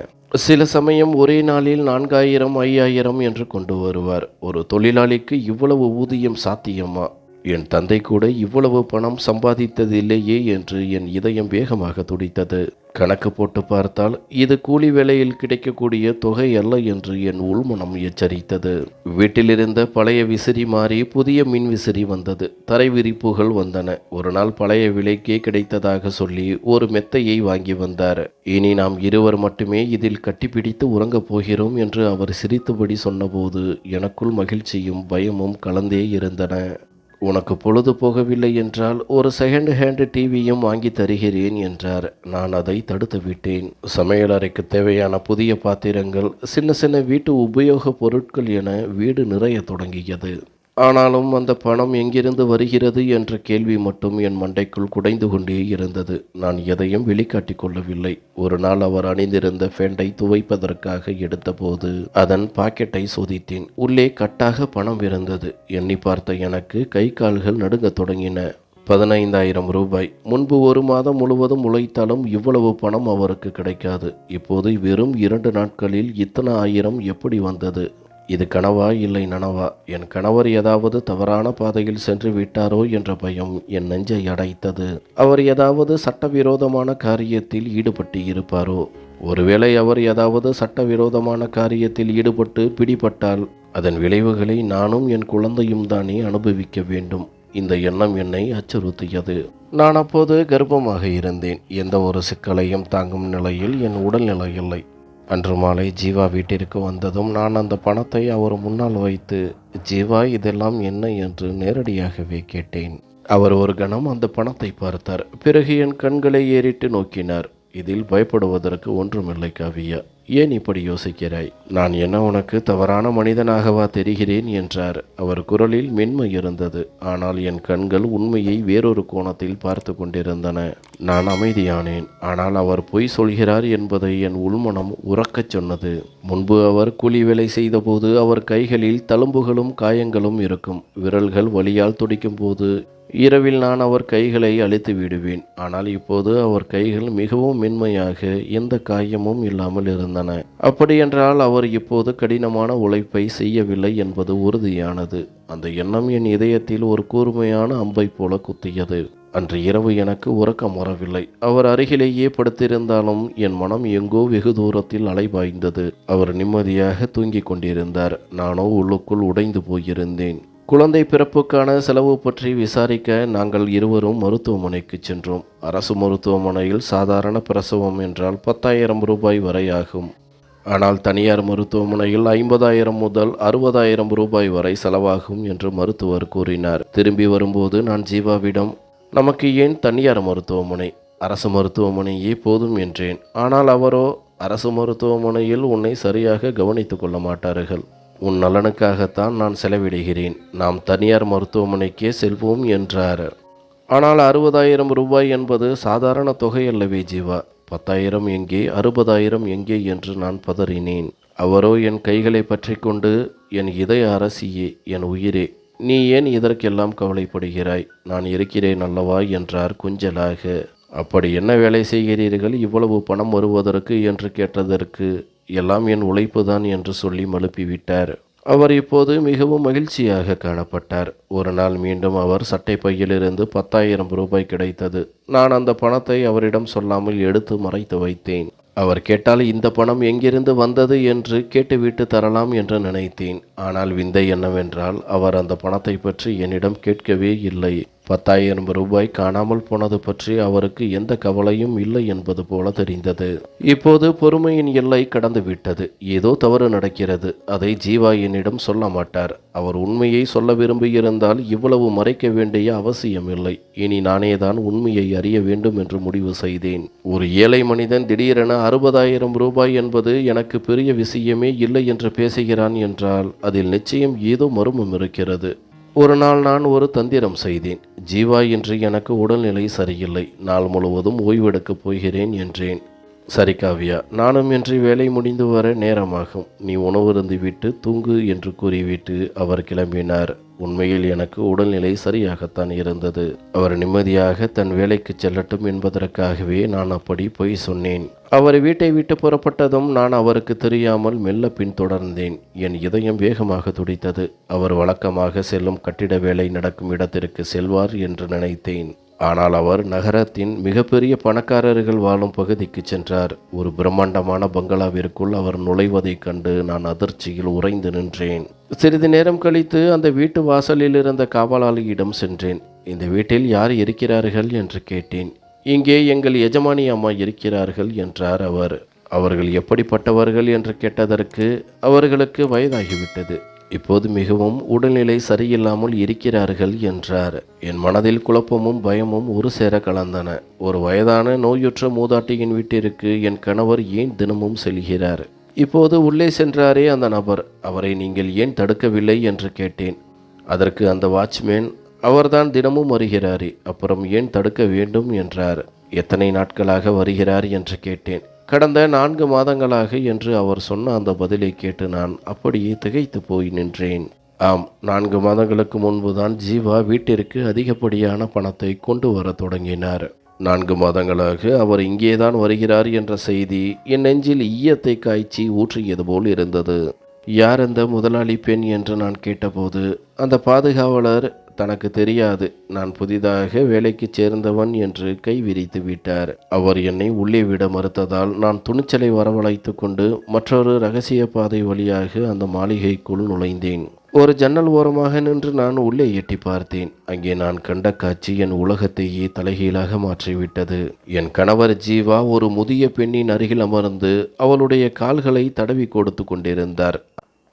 சில சமயம் ஒரே நாளில் 4000 5000 என்று கொண்டு வருவார். ஒரு தொழிலாளிக்கு இவ்வளவு ஊதியம் சாத்தியமா? என் தந்தை கூட இவ்வளவு பணம் சம்பாதித்ததில்லையே என்று என் இதயம் வேகமாக துடித்தது. கணக்கு போட்டு பார்த்தால் இது கூலி வேளையில் கிடைக்கக்கூடிய தொகை அல்ல என்று என் உள்மனம் எச்சரித்தது. வீட்டிலிருந்த பழைய விசிறி மாறி புதிய மின் விசிறி வந்தது. தரை விரிப்புகள் வந்தன. ஒரு நாள் பழைய விலைக்கே கிடைத்ததாக சொல்லி ஒரு மெத்தையை வாங்கி வந்தார். இனி நாம் இருவர் மட்டுமே இதில் கட்டிப்பிடித்து உறங்கப் போகிறோம் என்று அவர் சிரித்தபடி சொன்னபோது எனக்குள் மகிழ்ச்சியும் பயமும் கலந்தே இருந்தன. உனக்கு பொழுது போகவில்லை என்றால் ஒரு செகண்ட் ஹேண்ட் டிவியும் வாங்கி தருகிறேன் என்றார். நான் அதை தடுத்து விட்டேன். சமையலறைக்கு தேவையான புதிய பாத்திரங்கள், சின்ன சின்ன வீட்டு உபயோகப் பொருட்கள் என வீடு நிறைய தொடங்கியது. ஆனாலும் அந்த பணம் எங்கிருந்து வருகிறது என்ற கேள்வி மட்டும் என் மண்டைக்குள் குடைந்து கொண்டே இருந்தது. நான் எதையும் வெளிக்காட்டிக் கொள்ளவில்லை. ஒரு நாள் அவர் அணிந்திருந்த ஃபேண்டை துவைப்பதற்காக எடுத்தபோது அதன் பாக்கெட்டை சோதித்தேன். உள்ளே கட்டாக பணம் இருந்தது. எண்ணி பார்த்த எனக்கு கை கால்கள் நடுங்கத் தொடங்கின. 15,000 ரூபாய். முன்பு 1 மாதம் முழுவதும் உழைத்தாலும் இவ்வளவு பணம் அவருக்கு கிடைக்காது. இப்போது வெறும் 2 நாட்களில் இத்தனை ஆயிரம் எப்படி வந்தது? இது கனவா இல்லை நனவா? என் கணவர் ஏதாவது தவறான பாதையில் சென்று விட்டாரோ என்ற பயம் என் நெஞ்சை அடைத்தது. அவர் ஏதாவது சட்டவிரோதமான காரியத்தில் ஈடுபட்டு இருப்பாரோ? ஒருவேளை அவர் ஏதாவது சட்டவிரோதமான காரியத்தில் ஈடுபட்டு பிடிபட்டால் அதன் விளைவுகளை நானும் என் குழந்தையும் தானே அனுபவிக்க வேண்டும். இந்த எண்ணம் என்னை அச்சுறுத்தியது. நான் அப்போது கர்ப்பமாக இருந்தேன். எந்த ஒரு சிக்கலையும் தாங்கும் நிலையில் என் உடல்நிலை இல்லை. அன்று மாலை ஜீவா வீட்டிற்கு வந்ததும் நான் அந்த பணத்தை அவர் முன்னால் வைத்து, ஜீவா இதெல்லாம் என்ன என்று நேரடியாகவே கேட்டேன். அவர் ஒரு கணம் அந்த பணத்தை பார்த்தார். பிறகு என் கண்களை ஏறிட்டு நோக்கினார். இதில் பயப்படுவதற்கு ஒன்றுமில்லை காவியா. ஏன் இப்படி யோசிக்கிறாய்? நான் என்ன உனக்கு தவறான மனிதனாகவா தெரிகிறேன் என்றார். அவர் குரலில் மென்மை இருந்தது. ஆனால் என் கண்கள் உண்மையை வேறொரு கோணத்தில் பார்த்து கொண்டிருந்தன. நான் அமைதியானேன். ஆனால் அவர் பொய் சொல்கிறார் என்பதை என் உள்மனம் உறக்கச் சொன்னது. முன்பு அவர் கூலி வேலை செய்தபோது அவர் கைகளில் தழும்புகளும் காயங்களும் இருக்கும். விரல்கள் வலியால் துடிக்கும் போது இரவில் நான் அவர் கைகளை அழித்து விடுவேன். ஆனால் இப்போது அவர் கைகள் மிகவும் மென்மையாக எந்த காயமும் இல்லாமல் இருந்தன. அப்படியென்றால் அவர் இப்போது கடினமான உழைப்பை செய்யவில்லை என்பது உறுதியானது. அந்த எண்ணம் என் இதயத்தில் ஒரு கூர்மையான அம்பை போல குத்தியது. அன்று இரவு எனக்கு உறக்கம் வரவில்லை. அவர் அருகிலேயே படுத்திருந்தாலும் என் மனம் எங்கோ வெகு தூரத்தில் அலைபாய்ந்தது. அவர் நிம்மதியாக தூங்கிக் கொண்டிருந்தார். நானோ உள்ளுக்குள் உடைந்து போயிருந்தேன். குழந்தை பிறப்புக்கான செலவு பற்றி விசாரிக்க நாங்கள் இருவரும் மருத்துவமனைக்கு சென்றோம். அரசு மருத்துவமனையில் சாதாரண பிரசவம் என்றால் 10,000 ரூபாய் வரை ஆகும். ஆனால் தனியார் மருத்துவமனையில் 50,000 முதல் 60,000 ரூபாய் வரை செலவாகும் என்று மருத்துவர் கூறினார். திரும்பி வரும்போது நான் ஜீவாவிடம், நமக்கு ஏன் தனியார் மருத்துவமனை, அரசு மருத்துவமனையே போதும் என்றேன். ஆனால் அவரோ, அரசு மருத்துவமனையில் உன்னை சரியாக கவனித்து கொள்ள மாட்டார்கள். உன் நலனுக்காகத்தான் நான் செலவிடுகிறேன். நாம் தனியார் மருத்துவமனைக்கே செல்வோம் என்றார். ஆனால் 60,000 ரூபாய் என்பது சாதாரண தொகை அல்லவே ஜீவா. 10,000 எங்கே, 60,000 எங்கே என்று நான் பதறினேன். அவரோ என் கைகளை பற்றி கொண்டு, என் இதய அரசியே, என் உயிரே, நீ ஏன் இதற்கெல்லாம் கவலைப்படுகிறாய்? நான் இருக்கிறேன் அல்லவா என்றார் கொஞ்சலாக. அப்படி என்ன வேலை செய்கிறீர்கள் இவ்வளவு பணம் வருவதற்கு என்று கேட்டதற்கு, எல்லாம் என் உழைப்புதான் என்று சொல்லி மழுப்பிவிட்டார். அவர் இப்போது மிகவும் மகிழ்ச்சியாக காணப்பட்டார். ஒரு நாள் மீண்டும் அவர் சட்டை பையிலிருந்து 10,000 ரூபாய் கிடைத்தது. நான் அந்த பணத்தை அவரிடம் சொல்லாமல் எடுத்து மறைத்து வைத்தேன். அவர் கேட்டால் இந்த பணம் எங்கிருந்து வந்தது என்று கேட்டுவிட்டு தரலாம் என்று நினைத்தேன். ஆனால் விந்தை என்னவென்றால் அவர் அந்த பணத்தை பற்றி என்னிடம் கேட்கவே இல்லை. 10,000 ரூபாய் காணாமல் போனது பற்றி அவருக்கு எந்த கவலையும் இல்லை என்பது போல தெரிந்தது. இப்போது பொறுமையின் எல்லை கடந்து விட்டது. ஏதோ தவறு நடக்கிறது. அதை ஜீவா என்னிடம் சொல்ல மாட்டார். அவர் உண்மையை சொல்ல விரும்பியிருந்தால் இவ்வளவு மறைக்க வேண்டிய அவசியமில்லை. இனி நானேதான் உண்மையை அறிய வேண்டும் என்று முடிவு செய்தேன். ஒரு ஏழை மனிதன் திடீரென 60,000 ரூபாய் என்பது எனக்கு பெரிய விஷயமே இல்லை என்று பேசுகிறான் என்றால் அதில் நிச்சயம் ஏதோ மர்மம் இருக்கிறது. ஒரு நாள் நான் ஒரு தந்திரம் செய்தேன். ஜீவா, இன்று எனக்கு உடல்நிலை சரியில்லை, நாள் முழுவதும் ஓய்வெடுக்கப் போகிறேன் என்றேன். சரி காவ்யா, நானும் இன்று வேலை முடிந்து வர நேரமாகும், நீ உணவருந்தி விட்டு தூங்கு என்று கூறிவிட்டு அவர் கிளம்பினார். உண்மையில் எனக்கு உடல்நிலை சரியாகத்தான் இருந்தது. அவர் நிம்மதியாக தன் வேலைக்கு செல்லட்டும் என்பதற்காகவே நான் அப்படி பொய் சொன்னேன். அவர் வீட்டை விட்டு புறப்பட்டதும் நான் அவருக்கு தெரியாமல் மெல்ல பின்தொடர்ந்தேன். என் இதயம் வேகமாக துடித்தது. அவர் வழக்கமாக செல்லும் கட்டிட வேலை நடக்கும் இடத்திற்கு செல்வார் என்று நினைத்தேன். ஆனால் அவர் நகரத்தின் மிகப்பெரிய பணக்காரர்கள் வாழும் பகுதிக்கு சென்றார். ஒரு பிரம்மாண்டமான பங்களாவிற்குள் அவர் நுழைவதைக் கண்டு நான் அதிர்ச்சியில் உறைந்து நின்றேன். சிறிது நேரம் கழித்து அந்த வீட்டு வாசலில் இருந்த காவலாளியிடம் சென்றேன். இந்த வீட்டில் யார் இருக்கிறார்கள் என்று கேட்டேன். இங்கே எங்கள் எஜமானி அம்மா இருக்கிறார்கள் என்றார் அவர். அவர்கள் எப்படிப்பட்டவர்கள் என்று கேட்டதற்கு அவர்களுக்கு வயதாகிவிட்டது, இப்போது மிகவும் உடல்நிலை சரியில்லாமல் இருக்கிறார்கள் என்றார். என் மனதில் குழப்பமும் பயமும் ஒரு சேர கலந்தன. ஒரு வயதான நோயுற்ற மூதாட்டியின் வீட்டிற்கு என் கணவர் ஏன் தினமும் செல்கிறார்? இப்போது உள்ளே சென்றாரே அந்த நபர், அவரை நீங்கள் ஏன் தடுக்கவில்லை என்று கேட்டேன். அதற்கு அந்த வாட்ச்மேன், அவர்தான் தினமும் வருகிறாரே, அப்புறம் ஏன் தடுக்க வேண்டும் என்றார். எத்தனை நாட்களாக வருகிறார் என்று கேட்டேன். கடந்த 4 மாதங்களாக என்று அவர் சொன்ன அந்த பதிலை கேட்டு நான் அப்படியே திகைத்து போய் நின்றேன். ஆம், 4 மாதங்களுக்கு முன்புதான் ஜீவா வீட்டிற்கு அதிகப்படியான பணத்தை கொண்டு வர தொடங்கினார். 4 மாதங்களாக அவர் இங்கேதான் வருகிறார் என்ற செய்தி என் நெஞ்சில் ஈயத்தை காய்ச்சி ஊற்றியது போல் இருந்தது. யார் அந்த முதலாளி பெண் என்று நான் கேட்டபோது அந்த பாதுகாவலர் தனக்கு தெரியாது, நான் புதிதாக வேலைக்கு சேர்ந்தவன் என்று கை விரித்து விட்டார். அவர் என்னை உள்ளே விட மறுத்ததால் நான் துணிச்சலை வரவழைத்து கொண்டு மற்றொரு ரகசிய பாதை வழியாக அந்த மாளிகைக்குள் நுழைந்தேன். ஒரு ஜன்னல் ஓரமாக நின்று நான் உள்ளே எட்டி பார்த்தேன். அங்கே நான் கண்ட காட்சி என் உலகத்தையே தலைகீழாக மாற்றிவிட்டது. என் கணவர் ஜீவா ஒரு முதிய பெண்ணின் அருகில் அமர்ந்து அவளுடைய கால்களை தடவி கொடுத்து கொண்டிருந்தார்.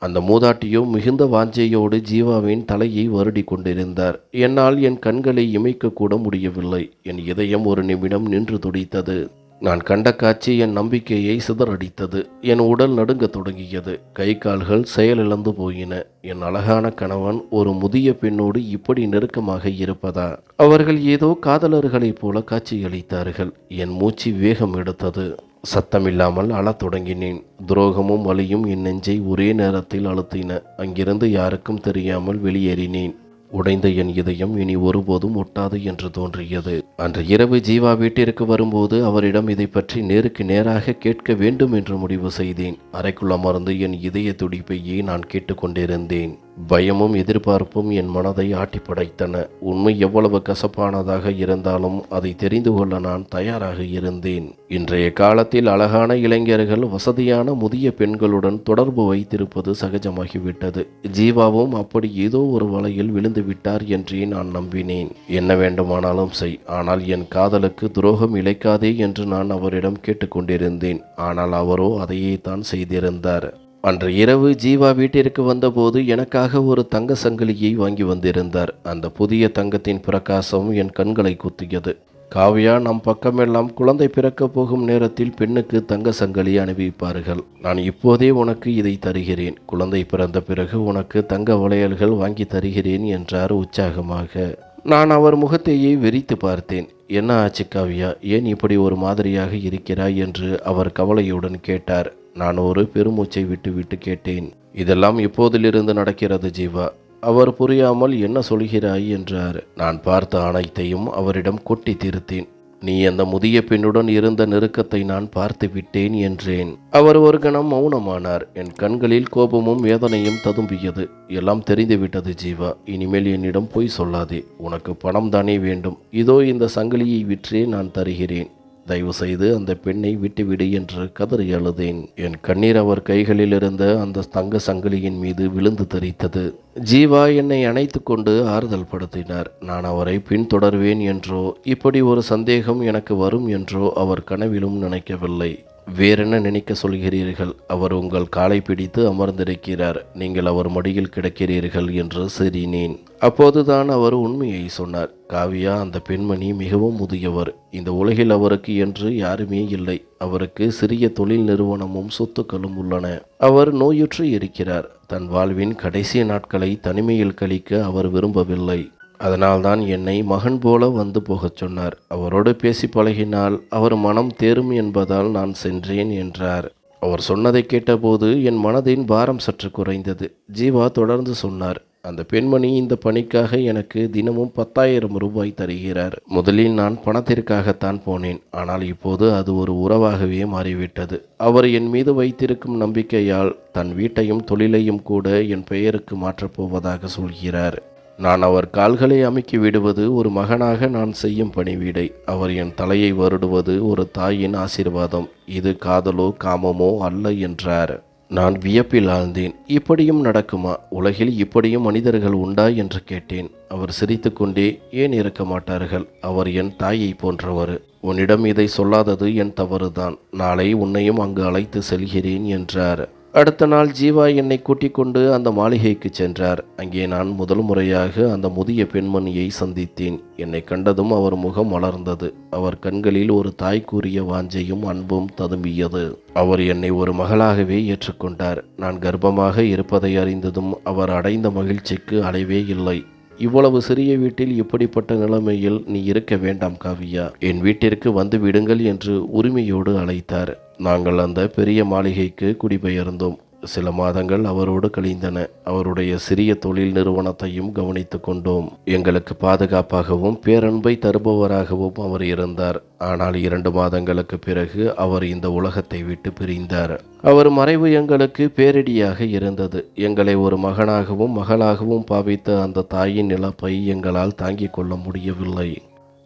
அந்த மூதாட்டியோ மிகுந்த வாஞ்சையோடு ஜீவாவின் தலையை வருடி கொண்டிருந்தார். என்னால் என் கண்களை இமைக்க கூட முடியவில்லை. என் இதயம் ஒரு நிமிடம் நின்று துடித்தது. நான் கண்ட காட்சி என் நம்பிக்கையை சிதறடித்தது. என் உடல் நடுங்கத் தொடங்கியது. கை கால்கள் செயலிழந்து போயின. என் அழகான கணவன் ஒரு முதிய பெண்ணோடு இப்படி நெருக்கமாக இருப்பதா? அவர்கள் ஏதோ காதலர்களைப் போல காட்சியளித்தார்கள். என் மூச்சு வேகம் எடுத்தது. சத்தமில்லாமல் அழத் தொடங்கினேன். துரோகமும் வலியும் என் நெஞ்சை ஒரே நேரத்தில் அழுத்தின. அங்கிருந்து யாருக்கும் தெரியாமல் வெளியேறினேன். உடைந்த என் இதயம் இனி ஒருபோதும் ஒட்டாது என்று தோன்றியது. அன்று இரவு ஜீவா வீட்டிற்கு வரும்போது அவரிடம் இதை பற்றி நேருக்கு நேராக கேட்க வேண்டும் என்று முடிவு செய்தேன். அறைக்குள் அமர்ந்து என் இதய துடிப்பையே நான் கேட்டுக்கொண்டிருந்தேன். பயமும் எதிர்பார்ப்பும் என் மனதை ஆட்டி படைத்தன. உண்மை எவ்வளவு கசப்பானதாக இருந்தாலும் அதை தெரிந்து கொள்ள நான் தயாராக இருந்தேன். இன்றைய காலத்தில் அழகான இளைஞர்கள் வசதியான முதிய பெண்களுடன் தொடர்பு வைத்திருப்பது சகஜமாகிவிட்டது. ஜீவாவும் அப்படி ஏதோ ஒரு வலையில் விழுந்து விட்டார் என்றே நான் நம்பினேன். என்ன வேண்டுமானாலும் செய், ஆனால் என் காதலுக்கு துரோகம் இழைக்காதே என்று நான் அவரிடம் கேட்டுக்கொண்டிருந்தேன். ஆனால் அவரோ அதையே தான் செய்திருந்தார். அன்று இரவு ஜீவா வீட்டிற்கு வந்தபோது எனக்காக ஒரு தங்க சங்கிலியை வாங்கி வந்திருந்தார். அந்த புதிய தங்கத்தின் பிரகாசம் என் கண்களை குத்தியது. காவ்யா, நம் பக்கமெல்லாம் குழந்தை பிறக்கப் போகும் நேரத்தில் பெண்ணுக்கு தங்க சங்கிலி அணிவிப்பார்கள். நான் இப்போதே உனக்கு இதை தருகிறேன். குழந்தை பிறந்த பிறகு உனக்கு தங்க வளையல்கள் வாங்கி தருகிறேன் என்றார் உற்சாகமாக. நான் அவர் முகத்தையே வெறித்து பார்த்தேன். என்ன ஆச்சு காவ்யா, ஏன் இப்படி ஒரு மாதிரியாக இருக்கிறாய் என்று அவர் கவலையுடன் கேட்டார். நான் ஒரு பெருமூச்சை விட்டு கேட்டேன். இதெல்லாம் இப்போதிலிருந்து நடக்கிறது ஜீவா. அவர் புரியாமல் என்ன சொல்கிறாய் என்றார். நான் பார்த்த அனைத்தையும் அவரிடம் கொட்டி தீர்த்தேன். நீ அந்த முதிய பெண்ணுடன் இருந்த நெருக்கத்தை நான் பார்த்து விட்டேன் என்றேன். அவர் ஒரு கணம் மௌனமானார். என் கண்களில் கோபமும் வேதனையும் ததும்பியது. எல்லாம் தெரிந்துவிட்டது ஜீவா, இனிமேல் என்னிடம் பொய் சொல்லாதே. உனக்கு பணம் தானே வேண்டும். இதோ இந்த சங்கிலியை விற்றே நான் தருகிறேன். தயவு செய்து அந்த பெண்ணை விட்டுவிடு என்று கதறி அழுதேன். என் கண்ணீர் அவர் கைகளில் இருந்த அந்த தங்க சங்கிலியின் மீது விழுந்து தெரித்தது. ஜீவா என்னை அணைத்து கொண்டு ஆறுதல் படுத்தினார். நான் அவரை பின்தொடர்வேன் என்றோ இப்படி ஒரு சந்தேகம் எனக்கு வரும் என்றோ அவர் கனவிலும் நினைக்கவில்லை. வேறென்ன நினைக்க சொல்கிறீர்கள்? அவர் உங்கள் காலை பிடித்து அமர்ந்திருக்கிறார், நீங்கள் அவர் மடியில் கிடக்கிறீர்கள் என்று சிரினேன். அப்போதுதான் அவர் உண்மையை சொன்னார். காவியா, அந்த பெண்மணி மிகவும் முதியவர். இந்த உலகில் அவருக்கு என்று யாருமே இல்லை. அவருக்கு சிறிய தொழில் நிறுவனமும் சொத்துக்களும் உள்ளன. அவர் நோயுற்று இருக்கிறார். தன் வாழ்வின் கடைசி நாட்களை தனிமையில் கழிக்க அவர் விரும்பவில்லை. அதனால்தான் என்னை மகன் போல வந்து போகச் சொன்னார். அவரோடு பேசி பழகினால் அவர் மனம் தேரும் என்பதால் நான் சென்றேன் என்றார். அவர் சொன்னதை கேட்டபோது என் மனதின் பாரம் சற்று குறைந்தது. ஜீவா தொடர்ந்து சொன்னார். அந்த பெண்மணி இந்த பணிக்காக எனக்கு தினமும் 10,000 ரூபாய் தருகிறார். முதலில் நான் பணத்திற்காகத்தான் போனேன். ஆனால் இப்போது அது ஒரு உறவாகவே மாறிவிட்டது. அவர் என் மீது வைத்திருக்கும் நம்பிக்கையால் தன் வீட்டையும் தொழிலையும் கூட என் பெயருக்கு மாற்றப் போவதாக சொல்கிறார். நான் அவர் கால்களை அமுக்கி விடுவது ஒரு மகனாக நான் செய்யும் பணிவிடை. அவர் என் தலையை வருடுவது ஒரு தாயின் ஆசீர்வாதம். இது காதலோ காமமோ அல்ல என்றார். நான் வியப்பில் ஆழ்ந்தேன். இப்படியும் நடக்குமா? உலகில் இப்படியும் மனிதர்கள் உண்டா என்று கேட்டேன். அவர் சிரித்துக்கொண்டே, ஏன் இருக்க மாட்டார்கள்? அவர் என் தாயை போன்றவர். உன்னிடம் இதை சொல்லாதது என் தவறுதான். நாளை உன்னையும் அங்கு அழைத்து செல்கிறேன் என்றார். அடுத்த நாள் ஜீவா என்னை கூட்டிக் கொண்டு அந்த மாளிகைக்கு சென்றார். அங்கே நான் முதல் முறையாக அந்த முதிய பெண்மணியை சந்தித்தேன். என்னை கண்டதும் அவர் முகம் மலர்ந்தது. அவர் கண்களில் ஒரு தாய்க்குரிய வாஞ்சையும் அன்பும் ததும்பியது. அவர் என்னை ஒரு மகளாகவே ஏற்றுக்கொண்டார். நான் கர்ப்பமாக இருப்பதை அறிந்ததும் அவர் அடைந்த மகிழ்ச்சிக்கு அளவே இல்லை. இவ்வளவு சிறிய வீட்டில் இப்படிப்பட்ட நிலைமையில் நீ இருக்க வேண்டாம் காவியா, என் வீட்டிற்கு வந்து விடுங்கள் என்று உரிமையோடு அழைத்தார். நாங்கள் அந்த பெரிய மாளிகைக்கு குடிபெயர்ந்தோம். சில மாதங்கள் அவரோடு கழிந்தன. அவருடைய சிறிய தொழில் நிறுவனத்தையும் கவனித்து கொண்டோம். எங்களுக்கு பாதுகாப்பாகவும் பேரன்பை தருபவராகவும் அவர் இருந்தார். ஆனால் 2 மாதங்களுக்கு பிறகு அவர் இந்த உலகத்தை விட்டு பிரிந்தார். அவர் மறைவு எங்களுக்கு பேரிடியாக இருந்தது. எங்களை ஒரு மகனாகவும் மகளாகவும் பாவித்த அந்த தாயின் இழப்பை எங்களால் தாங்கிக் கொள்ள முடியவில்லை.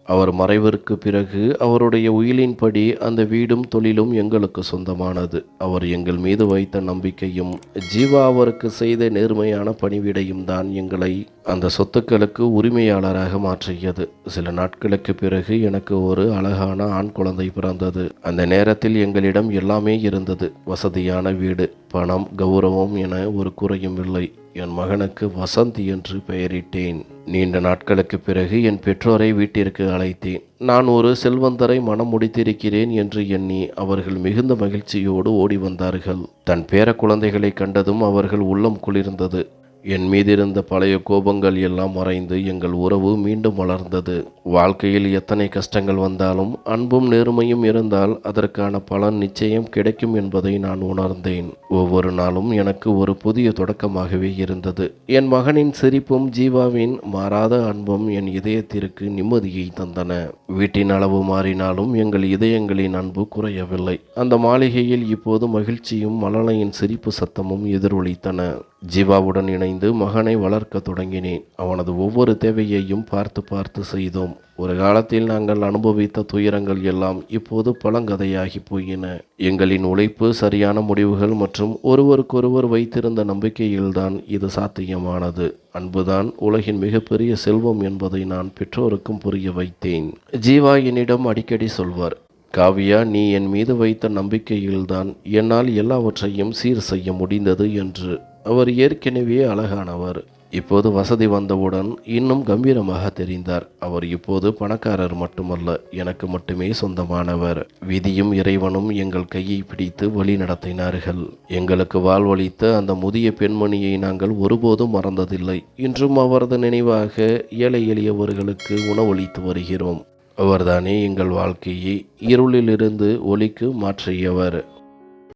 அவர் மறைவிற்கு பிறகு அவருடைய உயிலின்படி அந்த வீடும் தொழிலும் எங்களுக்கு சொந்தமானது. அவர் எங்கள் மீது வைத்த நம்பிக்கையும் ஜீவா அவருக்கு செய்த நேர்மையான பணிவிடையும் தான் எங்களை அந்த சொத்துக்களுக்கு உரிமையாளராக மாற்றியது. சில நாட்களுக்கு பிறகு எனக்கு ஒரு அழகான ஆண் குழந்தை பிறந்தது. அந்த நேரத்தில் எங்களிடம் எல்லாமே இருந்தது. வசதியான வீடு, பணம், கௌரவம் என ஒரு குறையும் இல்லை. என் மகனுக்கு வசந்த் என்று பெயரிட்டேன். நீண்ட நாட்களுக்கு பிறகு என் பெற்றோரை வீட்டிற்கு அழைத்தேன். நான் ஒரு செல்வந்தரை மனம் முடித்திருக்கிறேன் என்று எண்ணி அவர்கள் மிகுந்த மகிழ்ச்சியோடு ஓடி வந்தார்கள். தன் பேர குழந்தைகளை கண்டதும் அவர்கள் உள்ளம் குளிர்ந்தது. என் மீதிருந்த பழைய கோபங்கள் எல்லாம் மறைந்து எங்கள் உறவு மீண்டும் வளர்ந்தது. வாழ்க்கையில் எத்தனை கஷ்டங்கள் வந்தாலும் அன்பும் நேர்மையும் இருந்தால் அதற்கான பலன் நிச்சயம் கிடைக்கும் என்பதை நான் உணர்ந்தேன். ஒவ்வொரு நாளும் எனக்கு ஒரு புதிய தொடக்கமாகவே இருந்தது. என் மகனின் சிரிப்பும் ஜீவாவின் மாறாத அன்பும் என் இதயத்திற்கு நிம்மதியை தந்தன. வீட்டின் அளவு மாறினாலும் எங்கள் இதயங்களின் அன்பு குறையவில்லை. அந்த மாளிகையில் இப்போது மகிழ்ச்சியும் மலலையின் சிரிப்பு சத்தமும் எதிரொலித்தன. ஜீவாவுடன் இணைந்து மகனை வளர்க்க தொடங்கினேன். அவனது ஒவ்வொரு தேவையையும் பார்த்து பார்த்து செய்தோம். ஒரு காலத்தில் நாங்கள் அனுபவித்த துயரங்கள் எல்லாம் இப்போது பழங்கதையாகி போயின. எங்களின் உழைப்பு, சரியான முடிவுகள் மற்றும் ஒருவருக்கொருவர் வைத்திருந்த நம்பிக்கையில்தான் இது சாத்தியமானது. அன்புதான் உலகின் மிகப்பெரிய செல்வம் என்பதை நான் பெற்றோருக்கும் புரிய வைத்தேன். ஜீவா என்னிடம் அடிக்கடி சொல்வார், காவியா, நீ என் மீது வைத்த நம்பிக்கையில்தான் என்னால் எல்லாவற்றையும் சீர் செய்ய முடிந்தது என்று. அவர் ஏற்கனவே அழகானவர். இப்போது வசதி வந்தவுடன் இன்னும் கம்பீரமாக தெரிந்தார். அவர் இப்போது பணக்காரர் மட்டுமல்ல, எனக்கு மட்டுமே சொந்தமானவர். விதியும் இறைவனும் எங்கள் கையை பிடித்து வழி நடத்தினார்கள். எங்களுக்கு வாழ்வளித்த அந்த முதிய பெண்மணியை நாங்கள் ஒருபோதும் மறந்ததில்லை. இன்றும் அவரது நினைவாக ஏழை எளியவர்களுக்கு உணவளித்து வருகிறோம். அவர்தானே எங்கள் வாழ்க்கையை இருளிலிருந்து ஒளிக்கு மாற்றியவர்.